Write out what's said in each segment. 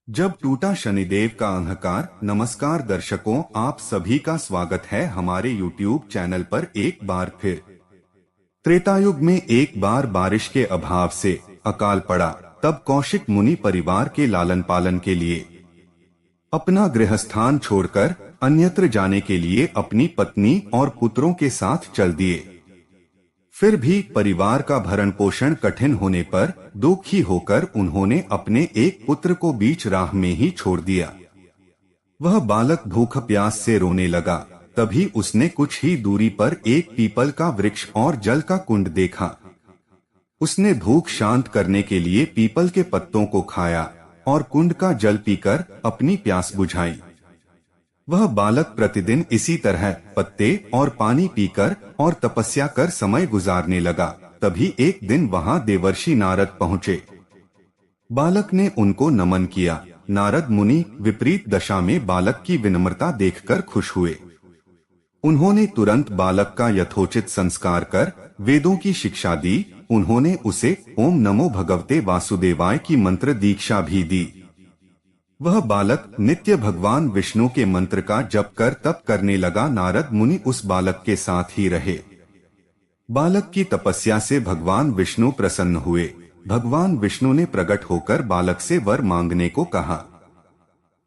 जब टूटा शनिदेव का अंधकार। नमस्कार दर्शकों, आप सभी का स्वागत है हमारे YouTube चैनल पर एक बार फिर। त्रेतायुग में एक बार बारिश के अभाव से अकाल पड़ा। तब कौशिक मुनि परिवार के लालन पालन के लिए अपना गृहस्थान छोड़कर अन्यत्र जाने के लिए अपनी पत्नी और पुत्रों के साथ चल दिए। फिर भी परिवार का भरण पोषण कठिन होने पर दुखी होकर उन्होंने अपने एक पुत्र को बीच राह में ही छोड़ दिया। वह बालक भूख प्यास से रोने लगा। तभी उसने कुछ ही दूरी पर एक पीपल का वृक्ष और जल का कुंड देखा। उसने भूख शांत करने के लिए पीपल के पत्तों को खाया और कुंड का जल पीकर अपनी प्यास बुझाई। वह बालक प्रतिदिन इसी तरह पत्ते और पानी पीकर और तपस्या कर समय गुजारने लगा। तभी एक दिन वहां देवर्षि नारद पहुँचे। बालक ने उनको नमन किया। नारद मुनि विपरीत दशा में बालक की विनम्रता देखकर खुश हुए। उन्होंने तुरंत बालक का यथोचित संस्कार कर वेदों की शिक्षा दी। उन्होंने उसे ओम नमो भगवते वासुदेवाय की मंत्र दीक्षा भी दी। वह बालक नित्य भगवान विष्णु के मंत्र का जप कर तप करने लगा। नारद मुनि उस बालक के साथ ही रहे। बालक की तपस्या से भगवान विष्णु प्रसन्न हुए। भगवान विष्णु ने प्रकट होकर बालक से वर मांगने को कहा।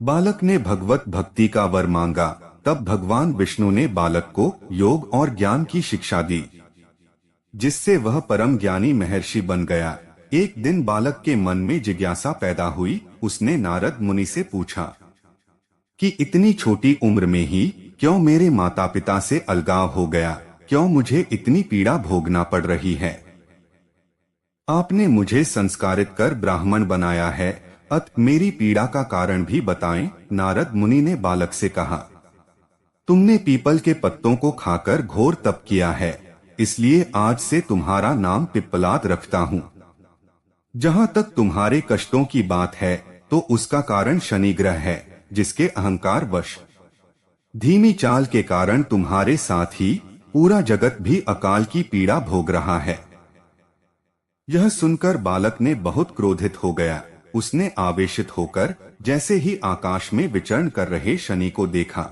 बालक ने भगवत भक्ति का वर मांगा। तब भगवान विष्णु ने बालक को योग और ज्ञान की शिक्षा दी, जिससे वह परम ज्ञानी महर्षि बन गया। एक दिन बालक के मन में जिज्ञासा पैदा हुई। उसने नारद मुनि से पूछा कि इतनी छोटी उम्र में ही क्यों मेरे माता पिता से अलगाव हो गया, क्यों मुझे इतनी पीड़ा भोगना पड़ रही है। आपने मुझे संस्कारित कर ब्राह्मण बनाया है, अतः मेरी पीड़ा का कारण भी बताएं। नारद मुनि ने बालक से कहा, तुमने पीपल के पत्तों को खाकर घोर तप किया है, इसलिए आज से तुम्हारा नाम पिप्पलाद रखता हूँ। जहाँ तक तुम्हारे कष्टों की बात है तो उसका कारण शनि ग्रह है, जिसके अहंकार वश धीमी चाल के कारण तुम्हारे साथ ही पूरा जगत भी अकाल की पीड़ा भोग रहा है। यह सुनकर बालक ने बहुत क्रोधित हो गया। उसने आवेशित होकर जैसे ही आकाश में विचरण कर रहे शनि को देखा।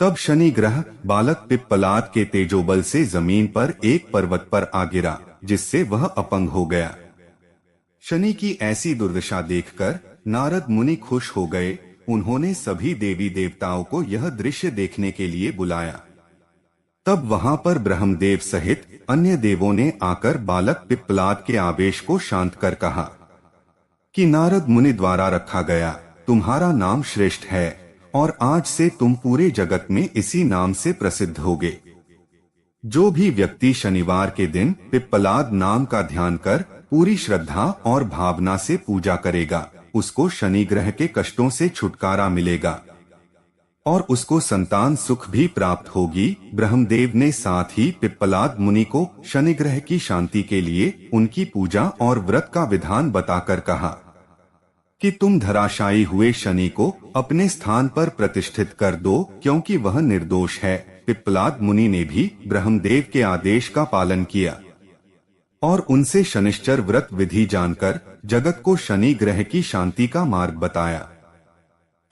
तब शनि ग्रह बालक पिप्पलाद के तेजोबल से जमीन पर एक पर्वत पर आ गिरा, जिससे वह अपंग हो गया। शनि की ऐसी दुर्दशा देखकर नारद मुनि खुश हो गए। उन्होंने सभी देवी देवताओं को यह दृश्य देखने के लिए बुलाया। तब वहां पर ब्रह्मदेव सहित अन्य देवों ने आकर बालक पिप्पलाद के आवेश को शांत कर कहा कि नारद मुनि द्वारा रखा गया तुम्हारा नाम श्रेष्ठ है और आज से तुम पूरे जगत में इसी नाम से प्रसिद्ध होगे। जो भी व्यक्ति शनिवार के दिन पिप्पलाद नाम का ध्यान कर पूरी श्रद्धा और भावना से पूजा करेगा, उसको शनि ग्रह के कष्टों से छुटकारा मिलेगा और उसको संतान सुख भी प्राप्त होगी। ब्रह्मदेव ने साथ ही पिप्पलाद मुनि को शनि ग्रह की शांति के लिए उनकी पूजा और व्रत का विधान बताकर कहा कि तुम धराशायी हुए शनि को अपने स्थान पर प्रतिष्ठित कर दो, क्योंकि वह निर्दोष है। पिप्पलाद मुनि ने भी ब्रह्मदेव के आदेश का पालन किया और उनसे शनिश्चर व्रत विधि जानकर जगत को शनि ग्रह की शांति का मार्ग बताया।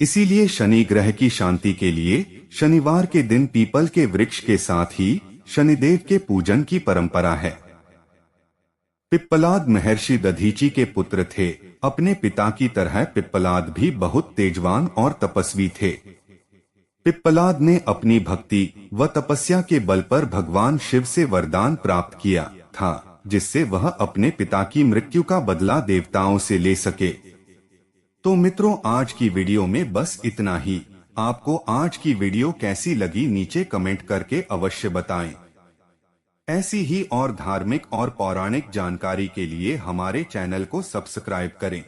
इसीलिए शनि ग्रह की शांति के लिए शनिवार के दिन पीपल के वृक्ष के साथ ही शनिदेव के पूजन की परंपरा है। पिप्पलाद महर्षि दधीची के पुत्र थे। अपने पिता की तरह पिप्पलाद भी बहुत तेजवान और तपस्वी थे। पिप्पलाद ने अपनी भक्ति व तपस्या के बल पर भगवान शिव से वरदान प्राप्त किया था, जिससे वह अपने पिता की मृत्यु का बदला देवताओं से ले सके। तो मित्रों, आज की वीडियो में बस इतना ही। आपको आज की वीडियो कैसी लगी नीचे कमेंट करके अवश्य बताएं। ऐसी ही और धार्मिक और पौराणिक जानकारी के लिए हमारे चैनल को सब्सक्राइब करें।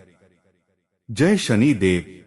जय शनि देव।